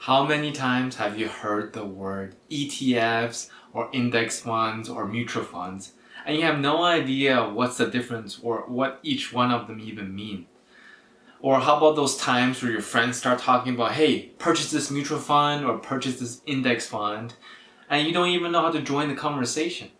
How many times have you heard the word ETFs or index funds or mutual funds and you have no idea what's the difference or what each one of them even mean? Or how about those times where your friends start talking about, hey, purchase this mutual fund or purchase this index fund, and you don't even know how to join the conversation?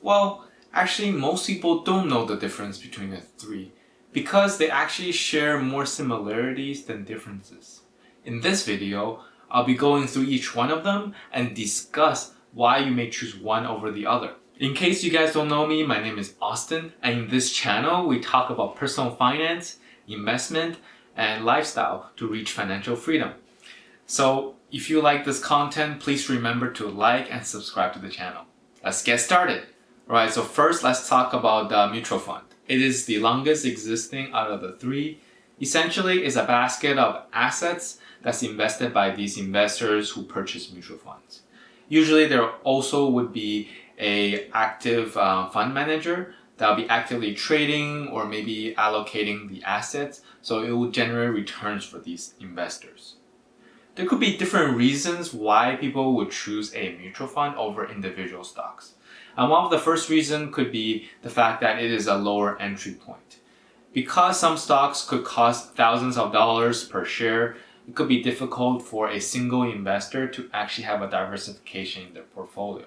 Well, actually, most people don't know the difference between the three because they actually share more similarities than differences. In this video, I'll be going through each one of them and discuss why you may choose one over the other. In case you guys don't know me, my name is Austin, and in this channel, we talk about personal finance, investment, and lifestyle to reach financial freedom. So if you like this content, please remember to like and subscribe to the channel. Let's get started. Alright, so first let's talk about the mutual fund. It is the longest existing out of the three. Essentially, it's a basket of assets that's invested by these investors who purchase mutual funds. Usually there also would be a active fund manager that'll be actively trading or maybe allocating the assets, so it will generate returns for these investors. There could be different reasons why people would choose a mutual fund over individual stocks. And one of the first reasons could be the fact that it is a lower entry point. Because some stocks could cost thousands of dollars per share, it could be difficult for a single investor to actually have a diversification in their portfolio.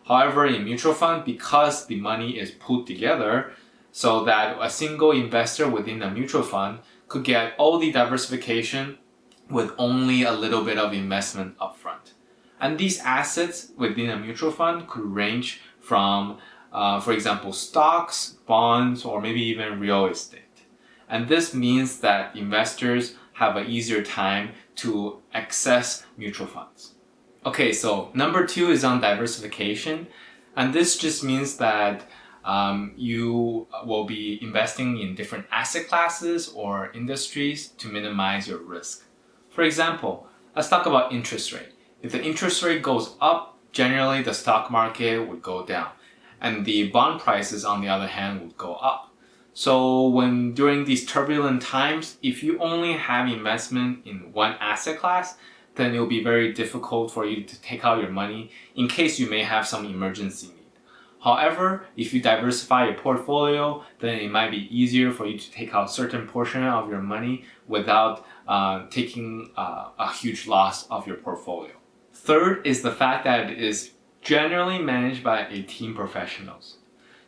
However, in mutual fund, because the money is put together so that a single investor within a mutual fund could get all the diversification with only a little bit of investment upfront. And these assets within a mutual fund could range from, for example, stocks, bonds, or maybe even real estate. And this means that investors have an easier time to access mutual funds. Okay, so number 2 is on diversification. And this just means that you will be investing in different asset classes or industries to minimize your risk. For example, let's talk about interest rate. If the interest rate goes up, generally the stock market would go down. And the bond prices, on the other hand, would go up. So when during these turbulent times, if you only have investment in one asset class, then it will be very difficult for you to take out your money in case you may have some emergency need. However, if you diversify your portfolio, then it might be easier for you to take out certain portion of your money without taking a huge loss of your portfolio. Third is the fact that it is generally managed by a team professionals.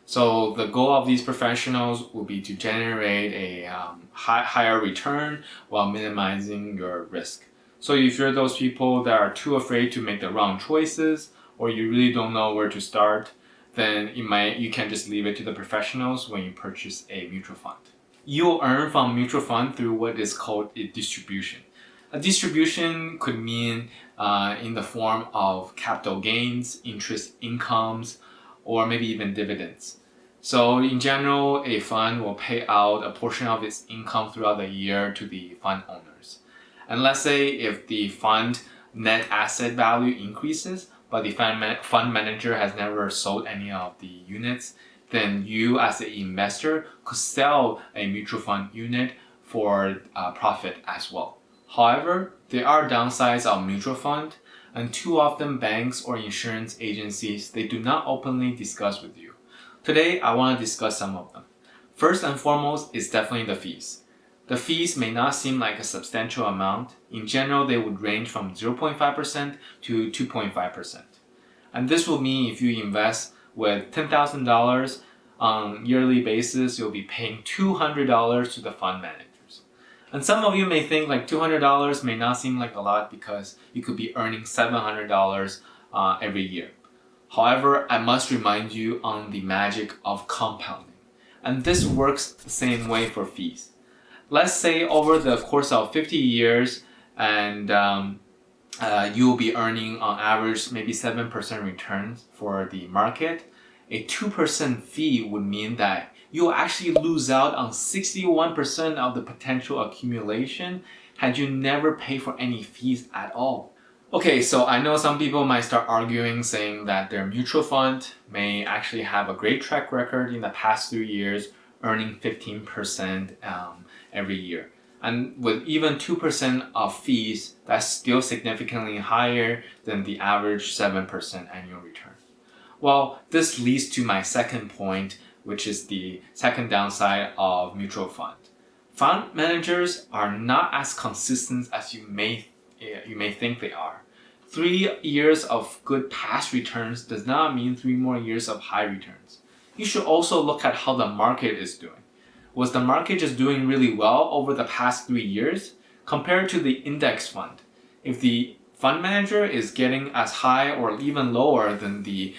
So the goal of these professionals will be to generate a higher return while minimizing your risk. So if you're those people that are too afraid to make the wrong choices or you really don't know where to start, then you can just leave it to the professionals when you purchase a mutual fund. You'll earn from mutual fund through what is called a distribution. A distribution could mean in the form of capital gains, interest incomes, or maybe even dividends. So in general, a fund will pay out a portion of its income throughout the year to the fund owners. And let's say if the fund net asset value increases, but the fund manager has never sold any of the units, then you as an investor could sell a mutual fund unit for profit as well. However, there are downsides of mutual fund, and too often banks or insurance agencies, they do not openly discuss with you. Today, I want to discuss some of them. First and foremost is definitely the fees. The fees may not seem like a substantial amount. In general, they would range from 0.5% to 2.5%. And this will mean if you invest with $10,000 on yearly basis, you'll be paying $200 to the fund managers. And some of you may think like $200 may not seem like a lot because you could be earning $700 every year. However, I must remind you on the magic of compounding. And this works the same way for fees. Let's say over the course of 50 years and you'll be earning on average maybe 7% returns for the market. A 2% fee would mean that you'll actually lose out on 61% of the potential accumulation had you never paid for any fees at all. Okay, so I know some people might start arguing saying that their mutual fund may actually have a great track record in the past 3 years, earning 15% every year. And with even 2% of fees, that's still significantly higher than the average 7% annual return. Well, this leads to my second point, which is the second downside of mutual fund. Fund managers are not as consistent as you may think they are. 3 years of good past returns does not mean 3 more years of high returns. You should also look at how the market is doing. Was the market just doing really well over the past 3 years compared to the index fund? If the fund manager is getting as high or even lower than the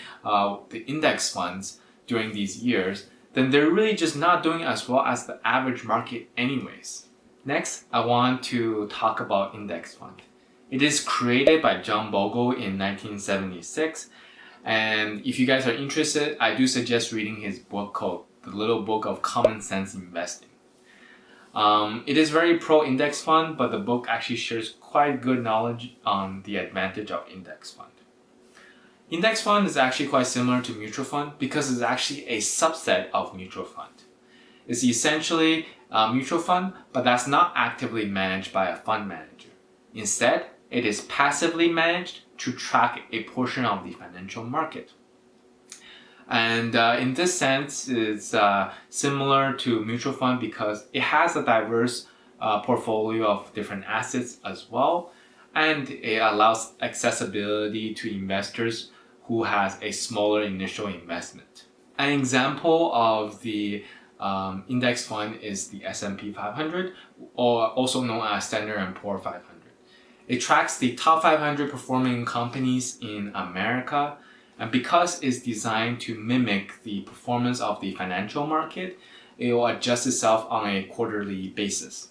index funds during these years, then they're really just not doing as well as the average market anyways. Next, I want to talk about index fund. It is created by John Bogle in 1976, and if you guys are interested, I do suggest reading his book called The Little Book of Common Sense Investing. It is very pro-index fund, but the book actually shares quite good knowledge on the advantage of index fund. Index fund is actually quite similar to mutual fund because it's actually a subset of mutual fund. It's essentially a mutual fund, but that's not actively managed by a fund manager. Instead, it is passively managed to track a portion of the financial market. And in this sense, it's similar to mutual fund because it has a diverse portfolio of different assets as well, and it allows accessibility to investors who has a smaller initial investment. An example of the index fund is the S&P 500, or also known as Standard & Poor's 500. It tracks the top 500 performing companies in America, and because it's designed to mimic the performance of the financial market, it will adjust itself on a quarterly basis.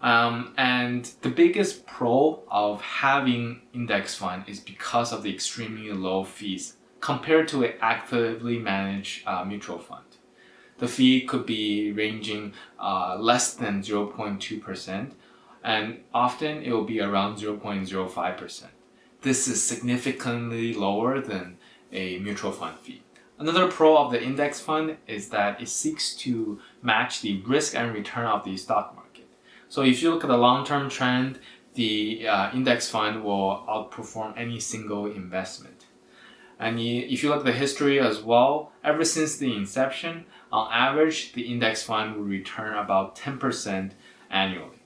And the biggest pro of having index fund is because of the extremely low fees compared to an actively managed mutual fund. The fee could be ranging less than 0.2%, and often it will be around 0.05%. This is significantly lower than a mutual fund fee. Another pro of the index fund is that it seeks to match the risk and return of the stock market. So if you look at the long-term trend, the index fund will outperform any single investment. And if you look at the history as well, ever since the inception, on average, the index fund will return about 10% annually.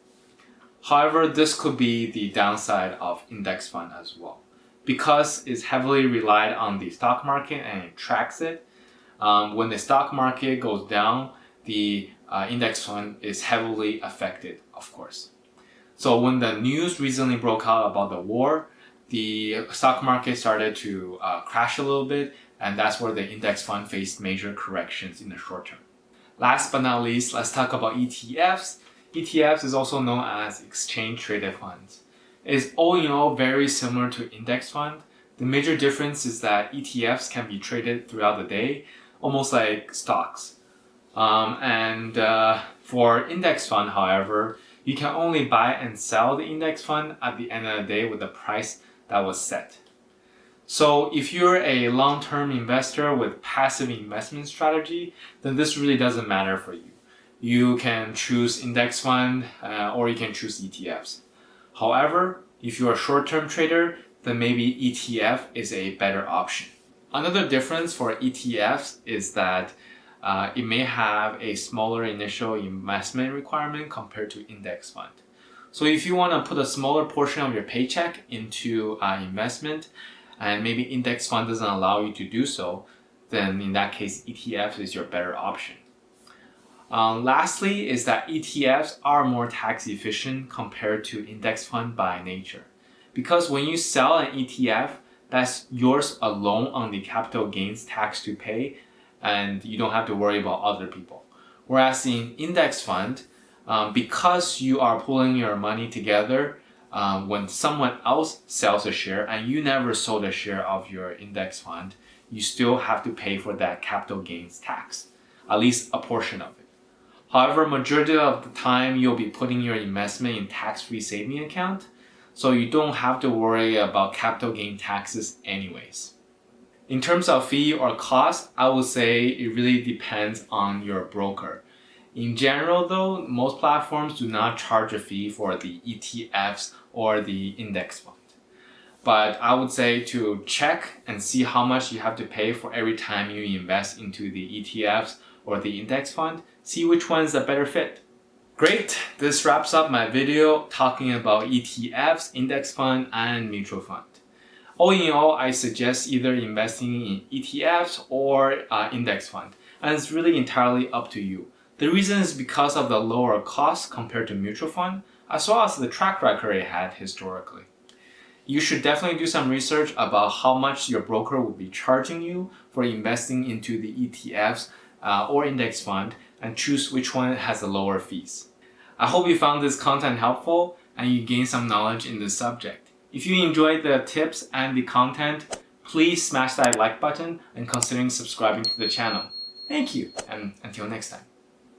However, this could be the downside of index fund as well. Because it's heavily relied on the stock market and it tracks it, when the stock market goes down, the index fund is heavily affected, of course. So when the news recently broke out about the war, the stock market started to crash a little bit, and that's where the index fund faced major corrections in the short term. Last but not least, let's talk about ETFs. ETFs is also known as exchange traded funds. It is all in all very similar to index fund. The major difference is that ETFs can be traded throughout the day, almost like stocks. For index fund, however, you can only buy and sell the index fund at the end of the day with the price that was set. So if you're a long-term investor with passive investment strategy, then this really doesn't matter for you. You can choose index fund or you can choose ETFs. However, if you're a short-term trader, then maybe ETF is a better option. Another difference for ETFs is that it may have a smaller initial investment requirement compared to index fund. So if you want to put a smaller portion of your paycheck into investment, and maybe index fund doesn't allow you to do so, then in that case, ETF is your better option. Lastly is that ETFs are more tax efficient compared to index fund by nature. Because when you sell an ETF, that's yours alone on the capital gains tax to pay, and you don't have to worry about other people. Whereas in index fund, because you are pulling your money together, when someone else sells a share and you never sold a share of your index fund, you still have to pay for that capital gains tax, at least a portion of it. However, majority of the time you'll be putting your investment in tax-free saving account, so you don't have to worry about capital gain taxes anyways. In terms of fee or cost, I would say it really depends on your broker. In general though, most platforms do not charge a fee for the ETFs or the index fund. But I would say to check and see how much you have to pay for every time you invest into the ETFs or the index fund, see which one is a better fit. Great, this wraps up my video talking about ETFs, index fund, and mutual fund. All in all, I suggest either investing in ETFs or index fund, and it's really entirely up to you. The reason is because of the lower cost compared to mutual fund, as well as the track record it had historically. You should definitely do some research about how much your broker will be charging you for investing into the ETFs or index fund and choose which one has the lower fees. I hope you found this content helpful and you gained some knowledge in this subject. If you enjoyed the tips and the content, please smash that like button and consider subscribing to the channel. Thank you, and until next time.